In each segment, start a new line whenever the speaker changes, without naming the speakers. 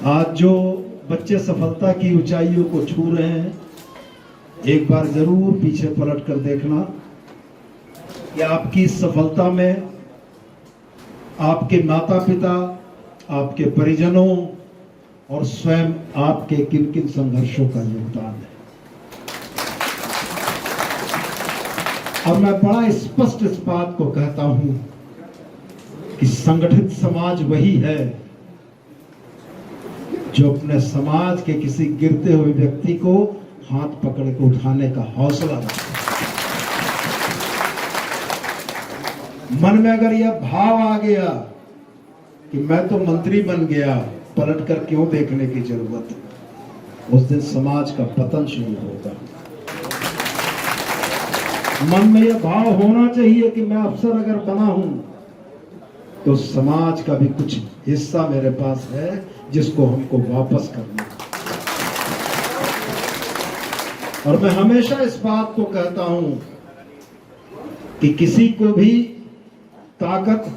आज जो बच्चे सफलता की ऊंचाइयों को छू रहे हैं, एक बार जरूर पीछे पलट कर देखना कि आपकी सफलता में आपके माता पिता, आपके परिजनों और स्वयं आपके किन किन संघर्षों का योगदान है। और मैं बड़ा स्पष्ट इस बात को कहता हूं कि संगठित समाज वही है जो अपने समाज के किसी गिरते हुए व्यक्ति को हाथ पकड़ के उठाने का हौसला रखता है। मन में अगर यह भाव आ गया कि मैं तो मंत्री बन गया, पलट कर क्यों देखने की जरूरत है, उस दिन समाज का पतन शुरू होगा। मन में यह भाव होना चाहिए कि मैं अफसर अगर बना हूं तो समाज का भी कुछ हिस्सा मेरे पास है जिसको हमको वापस करना। और मैं हमेशा इस बात को कहता हूं कि किसी को भी ताकत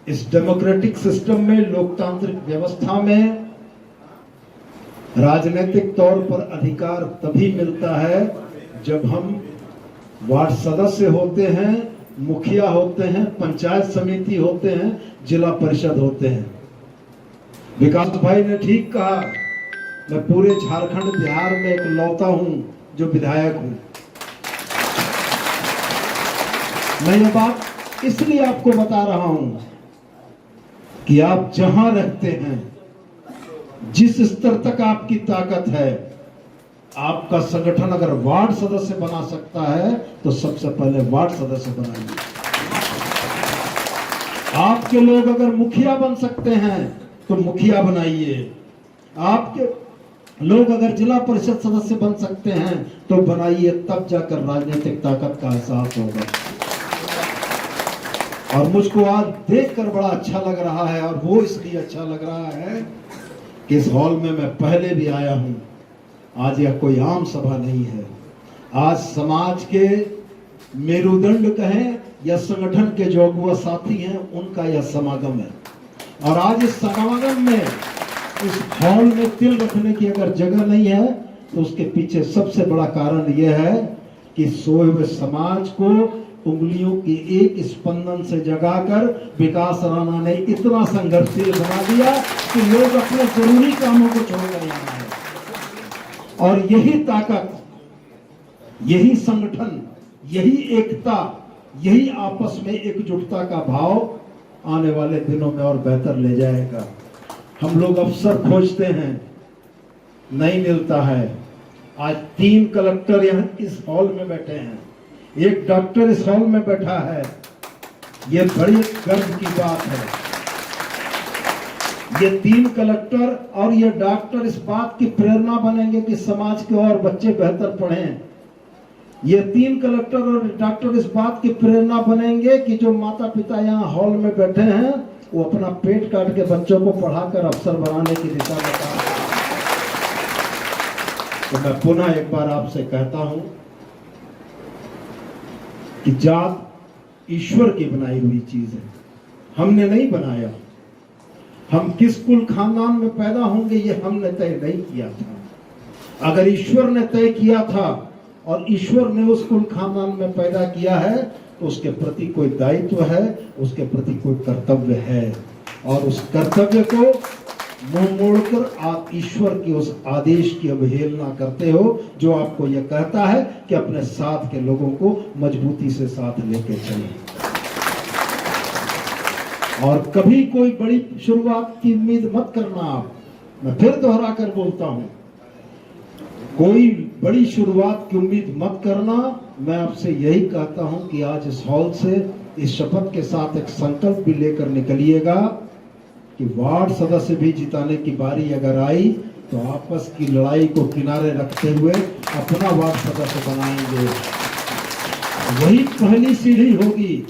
इस डेमोक्रेटिक सिस्टम में, लोकतांत्रिक व्यवस्था में राजनीतिक तौर पर अधिकार तभी मिलता है जब हम वार्ड सदस्य होते हैं, मुखिया होते हैं, पंचायत समिति होते हैं, जिला परिषद होते हैं। विकास भाई ने ठीक कहा, मैं पूरे झारखंड बिहार में एक लौता हूं जो विधायक हूं। मैं ये बात इसलिए आपको बता रहा हूं कि आप जहां रहते हैं, जिस स्तर तक आपकी ताकत है, आपका संगठन अगर वार्ड सदस्य बना सकता है तो सबसे पहले वार्ड सदस्य बनाइए। आपके लोग अगर मुखिया बन सकते हैं तो मुखिया बनाइए। आपके लोग अगर जिला परिषद सदस्य बन सकते हैं तो बनाइए, तब जाकर राजनीतिक ताकत का एहसास होगा। और मुझको आज देखकर बड़ा अच्छा लग रहा है, और वो इसलिए अच्छा लग रहा है कि इस हॉल में मैं पहले भी आया हूं। आज यह कोई आम सभा नहीं है। आज समाज के मेरुदंड कहें या संगठन के जो अगुआ साथी हैं, उनका यह समागम है। और आज इस समागम में, इस हॉल में तिल रखने की अगर जगह नहीं है तो उसके पीछे सबसे बड़ा कारण यह है कि सोए हुए समाज को उंगलियों के एक स्पंदन से जगाकर विकास राणा ने इतना संघर्षशील बना दिया कि लोग अपने जरूरी कामों को छोड़कर यहाँ आए। और यही ताकत, यही संगठन, यही एकता, यही आपस में एकजुटता का भाव आने वाले दिनों में और बेहतर ले जाएगा। हम लोग अफसर खोजते हैं, नहीं मिलता है। आज 3 कलेक्टर यहाँ इस हॉल में बैठे हैं, 1 डॉक्टर इस हॉल में बैठा है। ये बड़ी गर्व की बात है। ये 3 कलेक्टर और ये डॉक्टर इस बात की प्रेरणा बनेंगे कि समाज के और बच्चे बेहतर पढ़ें। ये 3 कलेक्टर और डॉक्टर इस बात की प्रेरणा बनेंगे कि जो माता पिता यहाँ हॉल में बैठे हैं वो अपना पेट काट के बच्चों को पढ़ाकर अफसर बनाने की दिशा में काम करें। तो मैं पुनः एक बार आपसे कहता हूं कि जात ईश्वर की बनाई हुई चीज है, हमने नहीं बनाया। हम किस कुल खानदान में पैदा होंगे ये हमने तय नहीं किया था। अगर ईश्वर ने तय किया था और ईश्वर ने उस कुल खानदान में पैदा किया है तो उसके प्रति कोई दायित्व है, उसके प्रति कोई कर्तव्य है। और उस कर्तव्य को मुंह मोड़कर आप ईश्वर की उस आदेश की अवहेलना करते हो जो आपको यह कहता है कि अपने साथ के लोगों को मजबूती से साथ लेके चलें। और कभी कोई बड़ी शुरुआत की उम्मीद मत करना आप। मैं फिर दोहरा कर बोलता हूं, कोई बड़ी शुरुआत की उम्मीद मत करना। मैं आपसे यही कहता हूं कि आज इस हॉल से इस शपथ के साथ एक संकल्प भी लेकर निकलिएगा कि वार्ड सदस्य भी जिताने की बारी अगर आई तो आपस की लड़ाई को किनारे रखते हुए अपना वार्ड सदस्य बनाएंगे। वही पहली सीढ़ी होगी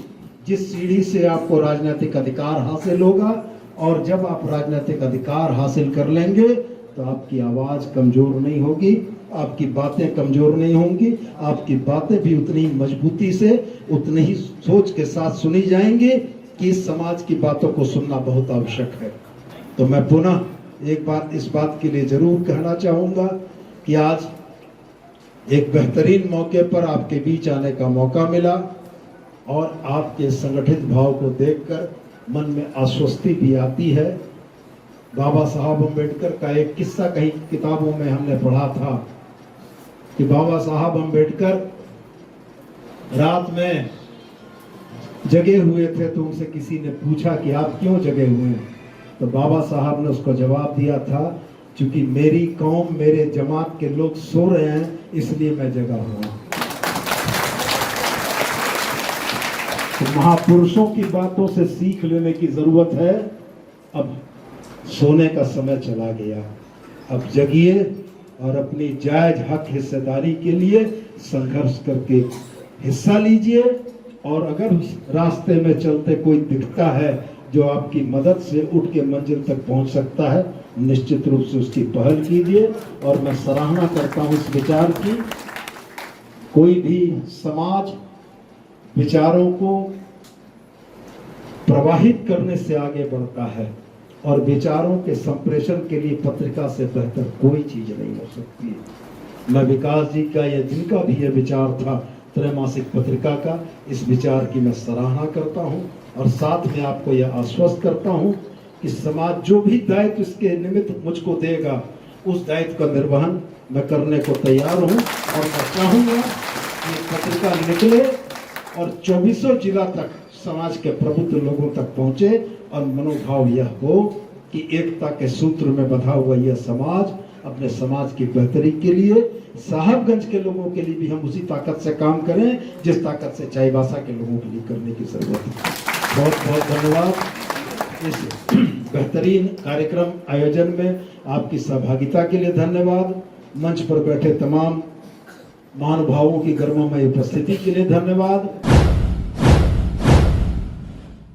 जिस सीढ़ी से आपको राजनीतिक अधिकार हासिल होगा। और जब आप राजनीतिक अधिकार हासिल कर लेंगे तो आपकी आवाज कमजोर नहीं होगी, आपकी बातें कमजोर नहीं होंगी, आपकी बातें भी उतनी ही मजबूती से, उतनी ही सोच के साथ सुनी जाएंगी कि इस समाज की बातों को सुनना बहुत आवश्यक है। तो मैं पुनः एक बार इस बात के लिए जरूर कहना चाहूँगा कि आज एक बेहतरीन मौके पर आपके बीच आने का मौका मिला और आपके संगठित भाव को देखकर मन में आश्वस्ति भी आती है। बाबा साहब अम्बेडकर का एक किस्सा कहीं किताबों में हमने पढ़ा था कि बाबा साहब अम्बेडकर रात में जगे हुए थे, तो उनसे किसी ने पूछा कि आप क्यों जगे हुए हैं? तो बाबा साहब ने उसको जवाब दिया था, क्योंकि मेरी कौम, मेरे जमात के लोग सो रहे हैं, इसलिए मैं जगा हुआ। तो महापुरुषों की बातों से सीख लेने की जरूरत है। अब सोने का समय चला गया, अब जगिए और अपनी जायज हक हिस्सेदारी के लिए संघर्ष करके हिस्सा लीजिए। और अगर उस रास्ते में चलते कोई दिखता है जो आपकी मदद से उठ के मंजिल तक पहुंच सकता है, निश्चित रूप से उसकी पहल कीजिए। और मैं सराहना करता हूं इस विचार की। कोई भी समाज विचारों को प्रवाहित करने से आगे बढ़ता है, और विचारों के संप्रेषण के लिए पत्रिका से बेहतर कोई चीज नहीं हो सकती है। मैं विकास जी का या जिनका भी ये विचार था त्रैमासिक पत्रिका का, इस विचार की मैं सराहना करता हूं और साथ में आपको यह आश्वस्त करता हूं कि समाज जो भी दायित्व इसके निमित्त मुझको देगा, उस दायित्व का निर्वहन मैं करने को तैयार हूं। और मैं चाहूंगा कि पत्रिका निकले और 24 जिला तक समाज के प्रबुद्ध लोगों तक पहुंचे और मनोभाव यह हो कि एकता के सूत्र में बंधा हुआ यह समाज अपने समाज की बेहतरी के लिए, साहबगंज के लोगों के लिए भी हम उसी ताकत से काम करें जिस ताकत से चाईबासा के लोगों के लिए करने की जरूरत है। बहुत बहुत धन्यवाद। इस बेहतरीन कार्यक्रम आयोजन में आपकी सहभागिता के लिए धन्यवाद। मंच पर बैठे तमाम महानुभावों की गर्ममय उपस्थिति के लिए धन्यवाद।